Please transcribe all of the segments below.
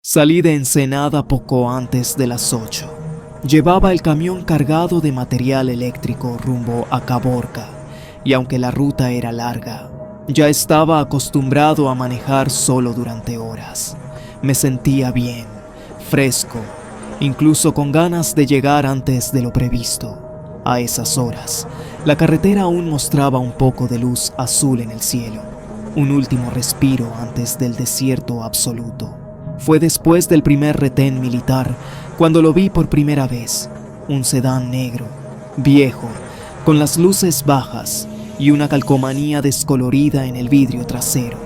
Salí de Ensenada poco antes de las 8. Llevaba el camión cargado de material eléctrico rumbo a Caborca, y aunque la ruta era larga, ya estaba acostumbrado a manejar solo durante horas. Me sentía bien, fresco, incluso con ganas de llegar antes de lo previsto. A esas horas, la carretera aún mostraba un poco de luz azul en el cielo, un último respiro antes del desierto absoluto. Fue después del primer retén militar cuando lo vi por primera vez, un sedán negro, viejo, con las luces bajas y una calcomanía descolorida en el vidrio trasero.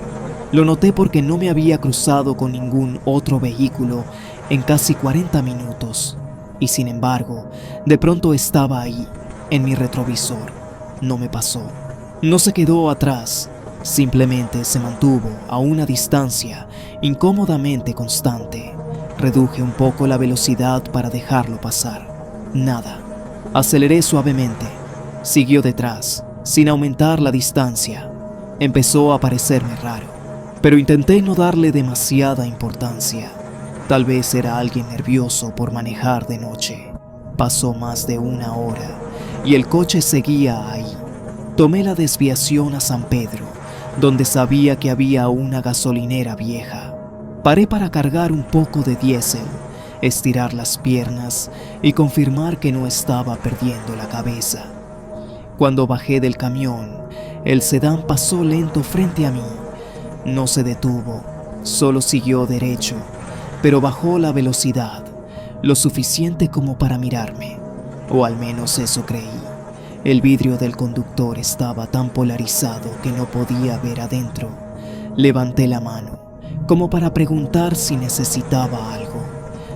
Lo noté porque no me había cruzado con ningún otro vehículo en casi 40 minutos, y sin embargo, de pronto estaba ahí, en mi retrovisor. No me pasó, no se quedó atrás. Simplemente se mantuvo a una distancia incómodamente constante. Reduje un poco la velocidad para dejarlo pasar. Nada. Aceleré suavemente. Siguió detrás, sin aumentar la distancia. Empezó a parecerme raro, pero intenté no darle demasiada importancia. Tal vez era alguien nervioso por manejar de noche. Pasó más de una hora y el coche seguía ahí. Tomé la desviación a San Pedro, donde sabía que había una gasolinera vieja. Paré para cargar un poco de diésel, estirar las piernas y confirmar que no estaba perdiendo la cabeza. Cuando bajé del camión, el sedán pasó lento frente a mí. No se detuvo, solo siguió derecho, pero bajó la velocidad, lo suficiente como para mirarme, o al menos eso creí. El vidrio del conductor estaba tan polarizado que no podía ver adentro. Levanté la mano, como para preguntar si necesitaba algo.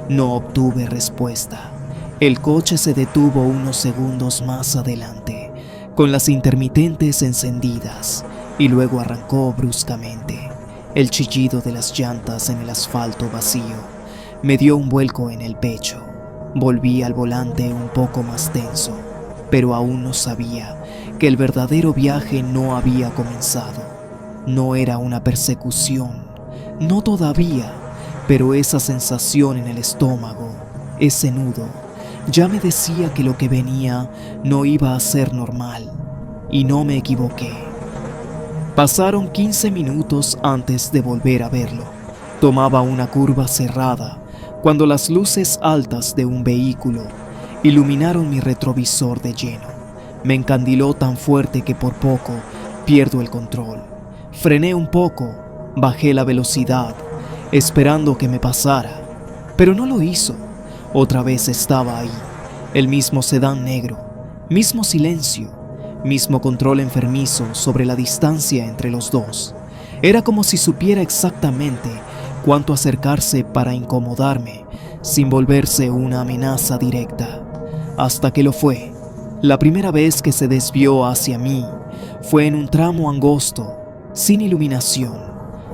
No obtuve respuesta. El coche se detuvo unos segundos más adelante, con las intermitentes encendidas, y luego arrancó bruscamente. El chillido de las llantas en el asfalto vacío me dio un vuelco en el pecho. Volví al volante un poco más tenso, pero aún no sabía que el verdadero viaje no había comenzado. No era una persecución, no todavía, pero esa sensación en el estómago, ese nudo, ya me decía que lo que venía no iba a ser normal, y no me equivoqué. Pasaron 15 minutos antes de volver a verlo. Tomaba una curva cerrada cuando las luces altas de un vehículo iluminaron mi retrovisor de lleno. Me encandiló tan fuerte que por poco pierdo el control. Frené un poco, bajé la velocidad, esperando que me pasara, pero no lo hizo. Otra vez estaba ahí, el mismo sedán negro, mismo silencio, mismo control enfermizo sobre la distancia entre los dos. Era como si supiera exactamente cuánto acercarse para incomodarme, sin volverse una amenaza directa. Hasta que lo fue. La primera vez que se desvió hacia mí fue en un tramo angosto, sin iluminación.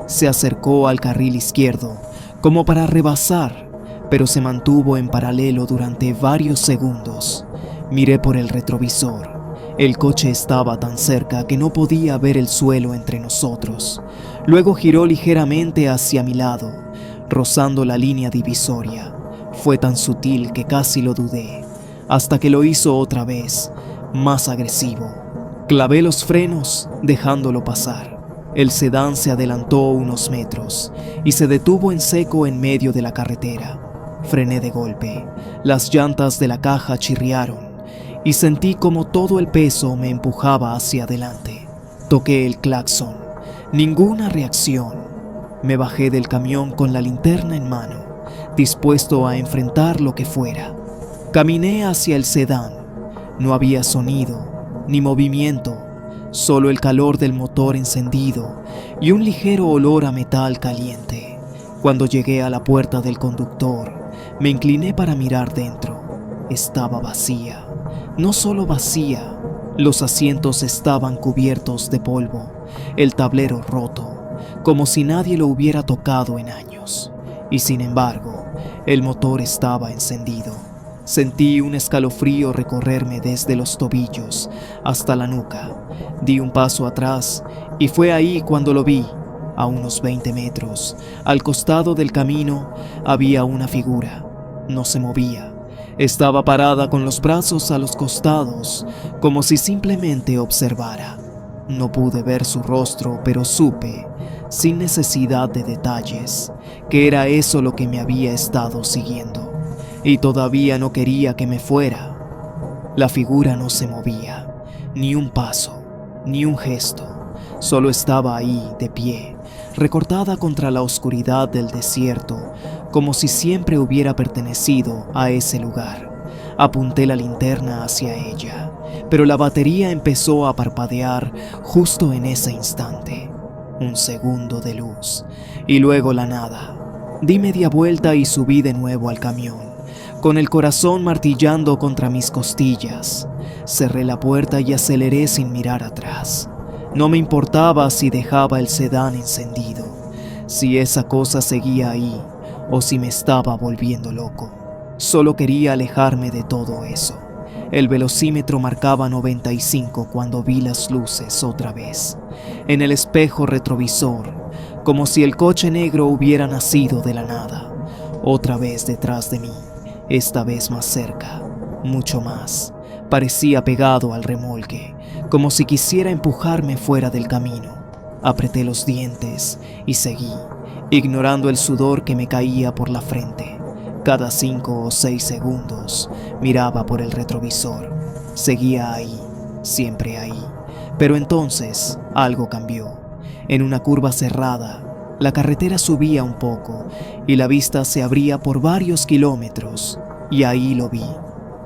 Se acercó al carril izquierdo, como para rebasar, pero se mantuvo en paralelo durante varios segundos. Miré por el retrovisor. El coche estaba tan cerca que no podía ver el suelo entre nosotros. Luego giró ligeramente hacia mi lado, rozando la línea divisoria. Fue tan sutil que casi lo dudé, hasta que lo hizo otra vez, más agresivo. Clavé los frenos, dejándolo pasar. El sedán se adelantó unos metros y se detuvo en seco en medio de la carretera. Frené de golpe. Las llantas de la caja chirriaron y sentí como todo el peso me empujaba hacia adelante. Toqué el claxon. Ninguna reacción. Me bajé del camión con la linterna en mano, dispuesto a enfrentar lo que fuera. Caminé hacia el sedán. No había sonido, ni movimiento, solo el calor del motor encendido y un ligero olor a metal caliente. Cuando llegué a la puerta del conductor, me incliné para mirar dentro. Estaba vacía. No solo vacía, los asientos estaban cubiertos de polvo, el tablero roto, como si nadie lo hubiera tocado en años. Y sin embargo, el motor estaba encendido. Sentí un escalofrío recorrerme desde los tobillos hasta la nuca. Di un paso atrás y fue ahí cuando lo vi. A unos 20 metros, al costado del camino, había una figura. No se movía. Estaba parada con los brazos a los costados, como si simplemente observara. No pude ver su rostro, pero supe, sin necesidad de detalles, que era eso lo que me había estado siguiendo. Y todavía no quería que me fuera. La figura no se movía, ni un paso, ni un gesto. Solo estaba ahí, de pie, recortada contra la oscuridad del desierto, como si siempre hubiera pertenecido a ese lugar. Apunté la linterna hacia ella, pero la batería empezó a parpadear justo en ese instante. Un segundo de luz, y luego la nada. Di media vuelta y subí de nuevo al camión, con el corazón martillando contra mis costillas. Cerré la puerta y aceleré sin mirar atrás. No me importaba si dejaba el sedán encendido, si esa cosa seguía ahí o si me estaba volviendo loco. Solo quería alejarme de todo eso. El velocímetro marcaba 95 cuando vi las luces otra vez, en el espejo retrovisor, como si el coche negro hubiera nacido de la nada, otra vez detrás de mí, esta vez más cerca, mucho más. Parecía pegado al remolque, como si quisiera empujarme fuera del camino. Apreté los dientes y seguí, ignorando el sudor que me caía por la frente. Cada 5 o 6 segundos miraba por el retrovisor. Seguía ahí, siempre ahí. Pero entonces algo cambió. En una curva cerrada, la carretera subía un poco y la vista se abría por varios kilómetros. Y ahí lo vi,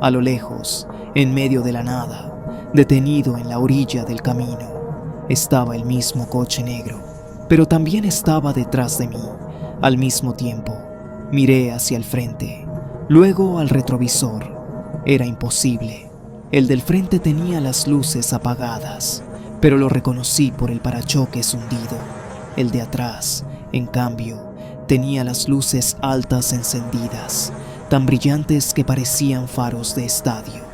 a lo lejos, en medio de la nada, detenido en la orilla del camino. Estaba el mismo coche negro, pero también estaba detrás de mí. Al mismo tiempo, miré hacia el frente, luego al retrovisor. Era imposible. El del frente tenía las luces apagadas, pero lo reconocí por el parachoques hundido. El de atrás, en cambio, tenía las luces altas encendidas, tan brillantes que parecían faros de estadio.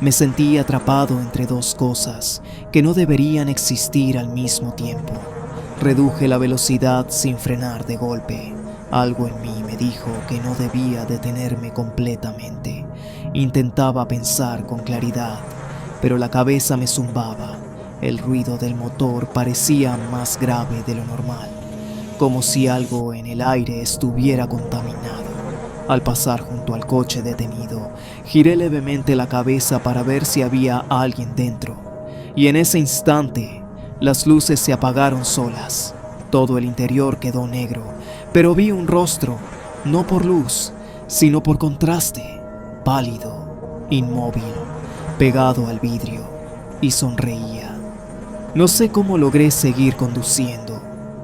Me sentí atrapado entre dos cosas que no deberían existir al mismo tiempo. Reduje la velocidad sin frenar de golpe. Algo en mí me dijo que no debía detenerme completamente. Intentaba pensar con claridad, pero la cabeza me zumbaba. El ruido del motor parecía más grave de lo normal, como si algo en el aire estuviera contaminado. Al pasar junto al coche detenido, giré levemente la cabeza para ver si había alguien dentro, y en ese instante, las luces se apagaron solas. Todo el interior quedó negro, pero vi un rostro, no por luz, sino por contraste, pálido, inmóvil, pegado al vidrio, y sonreía. No sé cómo logré seguir conduciendo.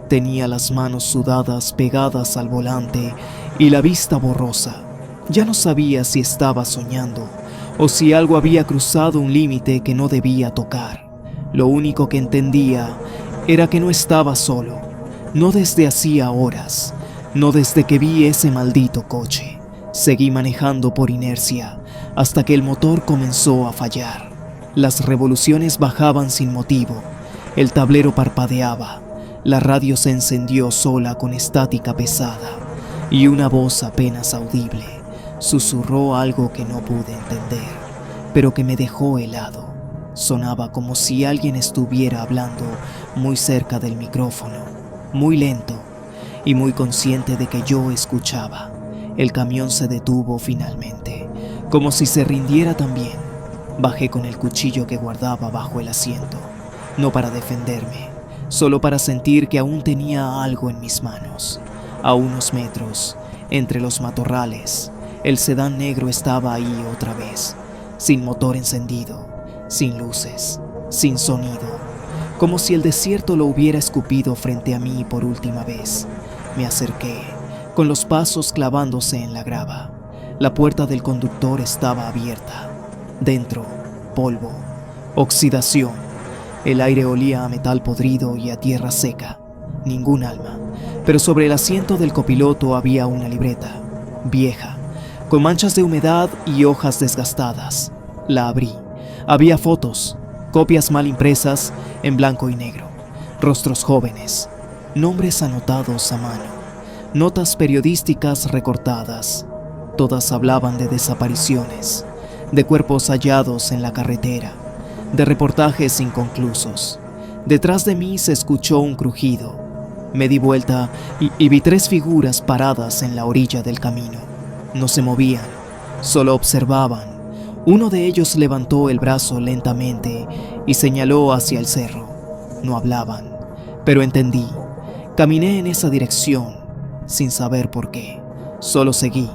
Tenía las manos sudadas pegadas al volante y la vista borrosa. Ya no sabía si estaba soñando o si algo había cruzado un límite que no debía tocar. Lo único que entendía era que no estaba solo, no desde hacía horas, no desde que vi ese maldito coche. Seguí manejando por inercia hasta que el motor comenzó a fallar. Las revoluciones bajaban sin motivo, el tablero parpadeaba. La radio se encendió sola con estática pesada y una voz apenas audible susurró algo que no pude entender, pero que me dejó helado. Sonaba como si alguien estuviera hablando muy cerca del micrófono, muy lento y muy consciente de que yo escuchaba. El camión se detuvo finalmente, como si se rindiera también. Bajé con el cuchillo que guardaba bajo el asiento, no para defenderme, solo para sentir que aún tenía algo en mis manos. A unos metros, entre los matorrales, el sedán negro estaba ahí otra vez, sin motor encendido, sin luces, sin sonido, como si el desierto lo hubiera escupido frente a mí por última vez. Me acerqué, con los pasos clavándose en la grava. La puerta del conductor estaba abierta. Dentro, polvo, oxidación. El aire olía a metal podrido y a tierra seca. Ningún alma. Pero sobre el asiento del copiloto había una libreta, vieja, con manchas de humedad y hojas desgastadas. La abrí. Había fotos, copias mal impresas en blanco y negro. Rostros jóvenes, nombres anotados a mano, notas periodísticas recortadas. Todas hablaban de desapariciones, de cuerpos hallados en la carretera, de reportajes inconclusos. Detrás de mí se escuchó un crujido. Me di vuelta y vi 3 figuras paradas en la orilla del camino. No se movían, solo observaban. Uno de ellos levantó el brazo lentamente y señaló hacia el cerro. No hablaban, pero entendí. Caminé en esa dirección, sin saber por qué. Solo seguí.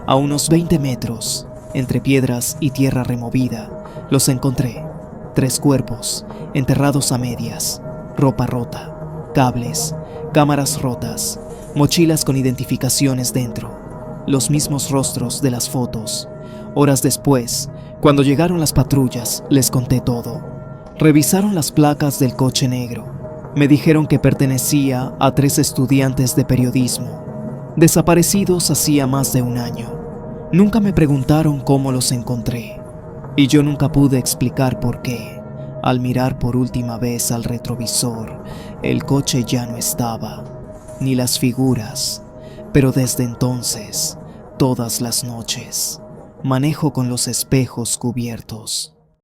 A unos 20 metros, entre piedras y tierra removida, los encontré. 3 cuerpos, enterrados a medias, ropa rota, cables, cámaras rotas, mochilas con identificaciones dentro, los mismos rostros de las fotos. Horas después, cuando llegaron las patrullas, les conté todo. Revisaron las placas del coche negro. Me dijeron que pertenecía a 3 estudiantes de periodismo, desaparecidos hacía más de un año. Nunca me preguntaron cómo los encontré, y yo nunca pude explicar por qué. Al mirar por última vez al retrovisor, el coche ya no estaba, ni las figuras, pero desde entonces, todas las noches, manejo con los espejos cubiertos.